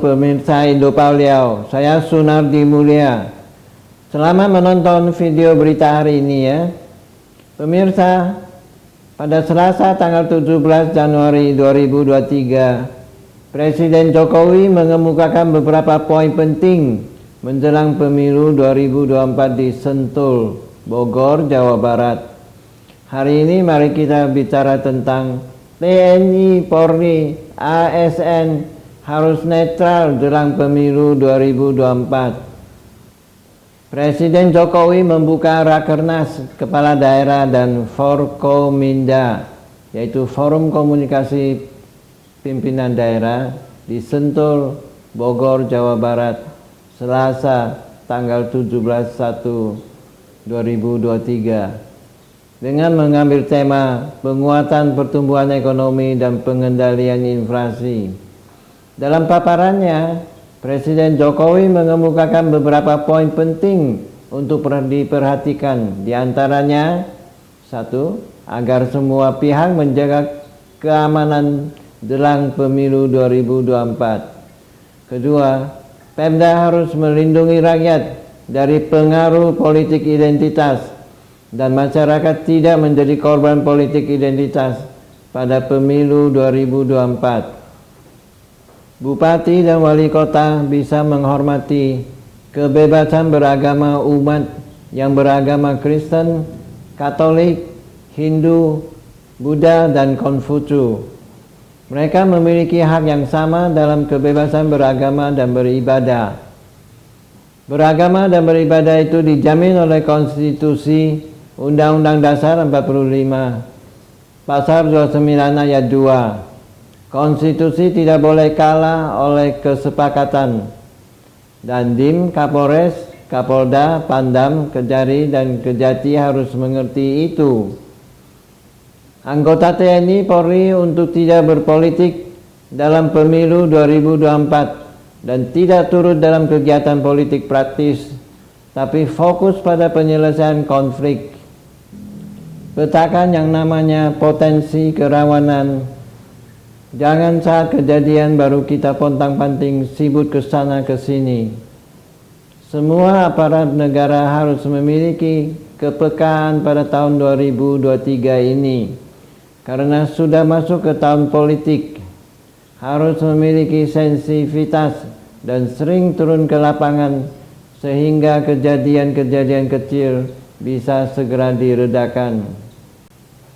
pemirsa Indopaliau, saya Sunardi Mulia. Selamat menonton video berita hari ini ya. Pemirsa, pada Selasa tanggal 17 Januari 2023, Presiden Jokowi mengemukakan beberapa poin penting menjelang pemilu 2024 di Sentul, Bogor, Jawa Barat. Hari ini mari kita bicara tentang TNI, Polri, ASN harus netral jelang pemilu 2024. Presiden Jokowi membuka Rakernas Kepala Daerah dan Forkominda, yaitu Forum Komunikasi Pimpinan Daerah di Sentul, Bogor, Jawa Barat, Selasa tanggal 17/1/2023 dengan mengambil tema penguatan pertumbuhan ekonomi dan pengendalian inflasi. Dalam paparannya, Presiden Jokowi mengemukakan beberapa poin penting untuk diperhatikan. Di antaranya, 1. Agar semua pihak menjaga keamanan jelang pemilu 2024. Kedua, Pemda harus melindungi rakyat dari pengaruh politik identitas dan masyarakat tidak menjadi korban politik identitas pada pemilu 2024. Bupati dan wali kota bisa menghormati kebebasan beragama umat yang beragama Kristen, Katolik, Hindu, Buddha, dan Konfusius. Mereka memiliki hak yang sama dalam kebebasan beragama dan beribadah. Beragama dan beribadah itu dijamin oleh Konstitusi Undang-Undang Dasar 45, Pasal 29 ayat 2. Konstitusi tidak boleh kalah oleh kesepakatan. Dandim, Kapolres, Kapolda, Pangdam, Kejari, dan Kejati harus mengerti itu. Anggota TNI Polri untuk tidak berpolitik dalam pemilu 2024 dan tidak turut dalam kegiatan politik praktis, tapi fokus pada penyelesaian konflik. Petakan yang namanya potensi kerawanan. Jangan saat kejadian baru kita pontang-panting sibuk ke sana ke sini. Semua aparat negara harus memiliki kepekaan pada tahun 2023 ini. Karena sudah masuk ke tahun politik, harus memiliki sensitivitas dan sering turun ke lapangan sehingga kejadian-kejadian kecil bisa segera diredakan.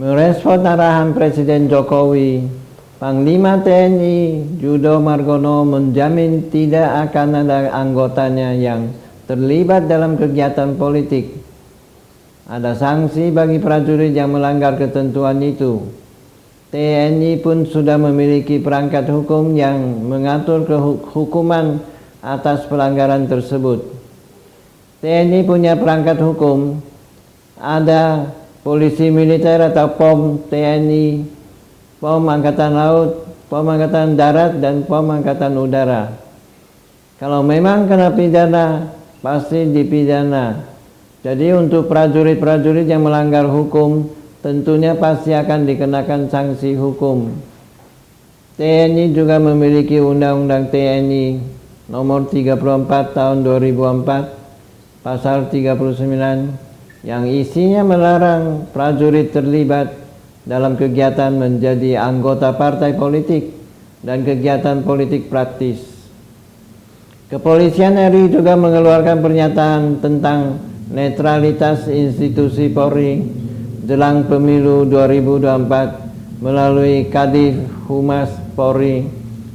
Merespon arahan Presiden Jokowi, Panglima TNI Yudo Margono menjamin tidak akan ada anggotanya yang terlibat dalam kegiatan politik. Ada sanksi bagi prajurit yang melanggar ketentuan itu. TNI pun sudah memiliki perangkat hukum yang mengatur hukuman atas pelanggaran tersebut. TNI punya perangkat hukum, ada polisi militer atau POM TNI, POM Angkatan Laut, POM Angkatan Darat, dan POM Angkatan Udara. Kalau memang kena pidana, pasti dipidana. Jadi untuk prajurit-prajurit yang melanggar hukum, tentunya pasti akan dikenakan sanksi hukum. TNI juga memiliki Undang-Undang TNI nomor 34 tahun 2004, pasal 39, yang isinya melarang prajurit terlibat dalam kegiatan menjadi anggota partai politik dan kegiatan politik praktis. Kepolisian RI juga mengeluarkan pernyataan tentang netralitas institusi Polri jelang pemilu 2024 melalui Kadif Humas Polri,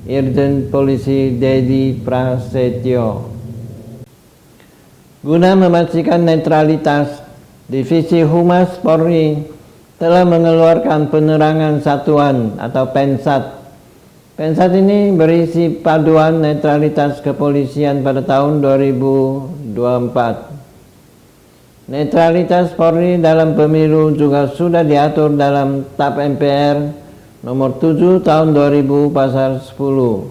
Irjen Polisi Dedi Prasetyo. Guna memastikan netralitas, Divisi Humas Polri telah mengeluarkan penerangan satuan atau Pensat. Pensat ini berisi paduan netralitas kepolisian pada tahun 2024. Netralitas Polri dalam pemilu juga sudah diatur dalam TAP MPR nomor 7 tahun 2000 pasal 10.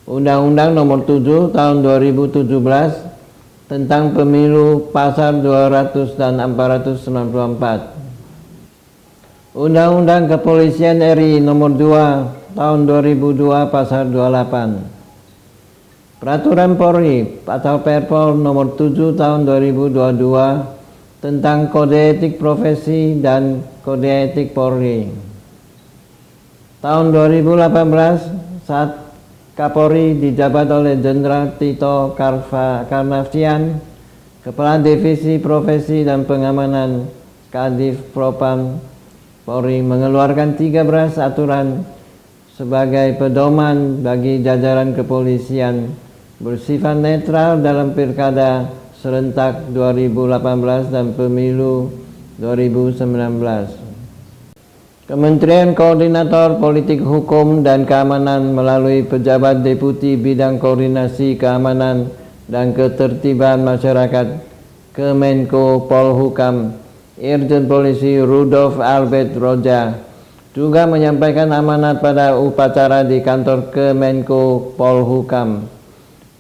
Undang-Undang nomor 7 tahun 2017 tentang pemilu pasal 200 dan 494. Undang-Undang Kepolisian RI nomor 2 tahun 2002 pasal 28. Peraturan Polri atau Perpol nomor 7 tahun 2022 tentang kode etik profesi dan kode etik Polri. Tahun 2018 saat Kapolri dijabat oleh Jenderal Tito Karnavian, Kepala Divisi Profesi dan Pengamanan Kadif Propam Polri mengeluarkan 13 aturan sebagai pedoman bagi jajaran kepolisian bersifat netral dalam pilkada serentak 2018 dan pemilu 2019. Kementerian Koordinator Politik Hukum dan Keamanan melalui pejabat Deputi Bidang Koordinasi Keamanan dan Ketertiban Masyarakat Kemenko Polhukam Irjen Polisi Rudolf Albert Roja juga menyampaikan amanat pada upacara di kantor Kemenko Polhukam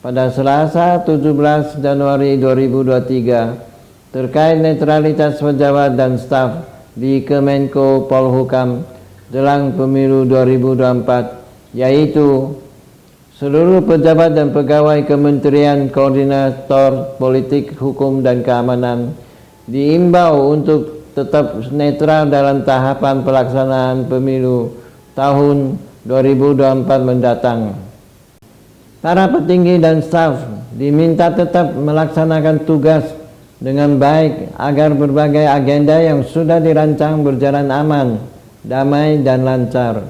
pada Selasa 17 Januari 2023 terkait netralitas pejabat dan staf di Kemenko Polhukam jelang pemilu 2024, yaitu seluruh pejabat dan pegawai Kementerian Koordinator Politik Hukum dan Keamanan diimbau untuk tetap netral dalam tahapan pelaksanaan pemilu tahun 2024 mendatang. Para petinggi dan staf diminta tetap melaksanakan tugas dengan baik agar berbagai agenda yang sudah dirancang berjalan aman, damai, dan lancar.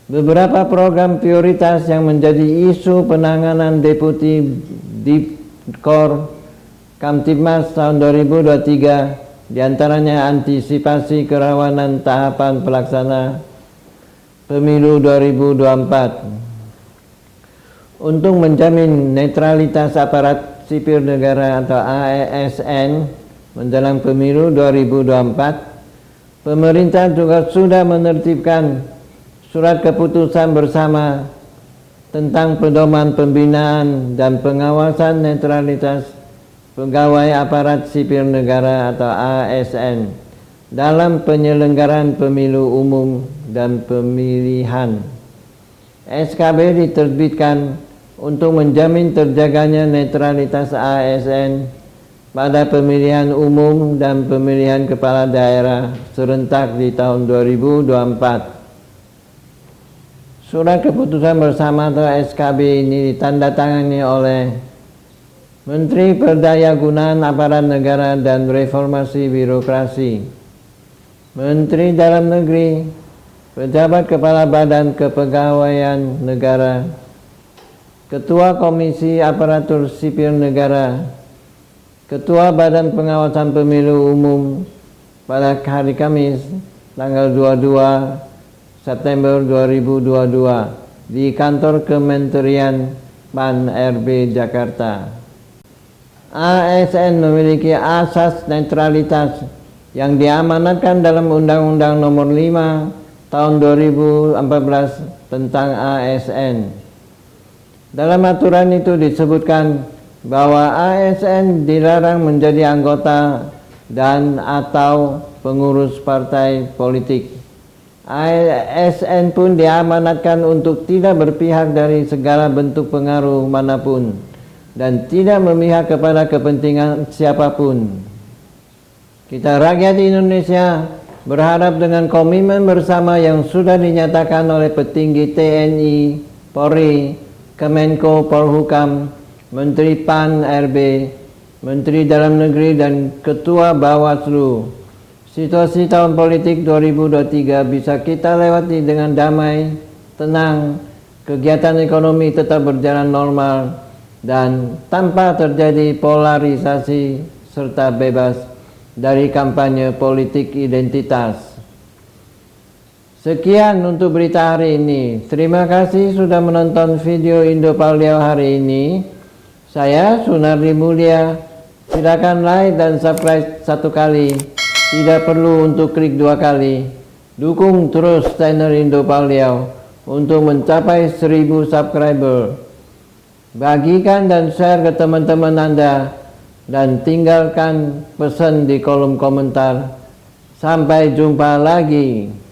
Beberapa program prioritas yang menjadi isu penanganan Deputi Dipkor Kamtibmas tahun 2023 diantaranya antisipasi kerawanan tahapan pelaksana pemilu 2024. Untuk menjamin netralitas aparat sipil negara atau ASN menjelang pemilu 2024, pemerintah juga sudah menertibkan surat keputusan bersama tentang pedoman pembinaan dan pengawasan netralitas pegawai aparat sipil negara atau ASN dalam penyelenggaraan pemilu umum dan pemilihan. SKB diterbitkan untuk menjamin terjaganya netralitas ASN pada pemilihan umum dan pemilihan kepala daerah serentak di tahun 2024. Surat keputusan bersama atau SKB ini ditandatangani oleh Menteri Perdayagunaan Aparat Negara dan Reformasi Birokrasi, Menteri Dalam Negeri, Pejabat Kepala Badan Kepegawaian Negara, Ketua Komisi Aparatur Sipil Negara, Ketua Badan Pengawasan Pemilu Umum pada hari Kamis tanggal 22 September 2022 di kantor Kementerian PAN RB Jakarta. ASN memiliki asas netralitas yang diamanatkan dalam Undang-Undang Nomor 5 Tahun 2014 tentang ASN. Dalam aturan itu disebutkan bahwa ASN dilarang menjadi anggota dan atau pengurus partai politik. ASN pun diamanatkan untuk tidak berpihak dari segala bentuk pengaruh manapun dan tidak memihak kepada kepentingan siapapun. Kita rakyat Indonesia berharap dengan komitmen bersama yang sudah dinyatakan oleh petinggi TNI, Polri, Kemenko Polhukam, Menteri PAN RB, Menteri Dalam Negeri, dan Ketua Bawaslu, situasi tahun politik 2023 bisa kita lewati dengan damai, tenang, kegiatan ekonomi tetap berjalan normal, dan tanpa terjadi polarisasi serta bebas dari kampanye politik identitas. Sekian untuk berita hari ini. Terima kasih sudah menonton video Indo Pauliau hari ini. Saya Sunardi Mulia. Silakan like dan subscribe 1 kali. Tidak perlu untuk klik 2 kali. Dukung terus channel Indo Pauliau untuk mencapai 1000 subscriber. Bagikan dan share ke teman-teman Anda dan tinggalkan pesan di kolom komentar. Sampai jumpa lagi.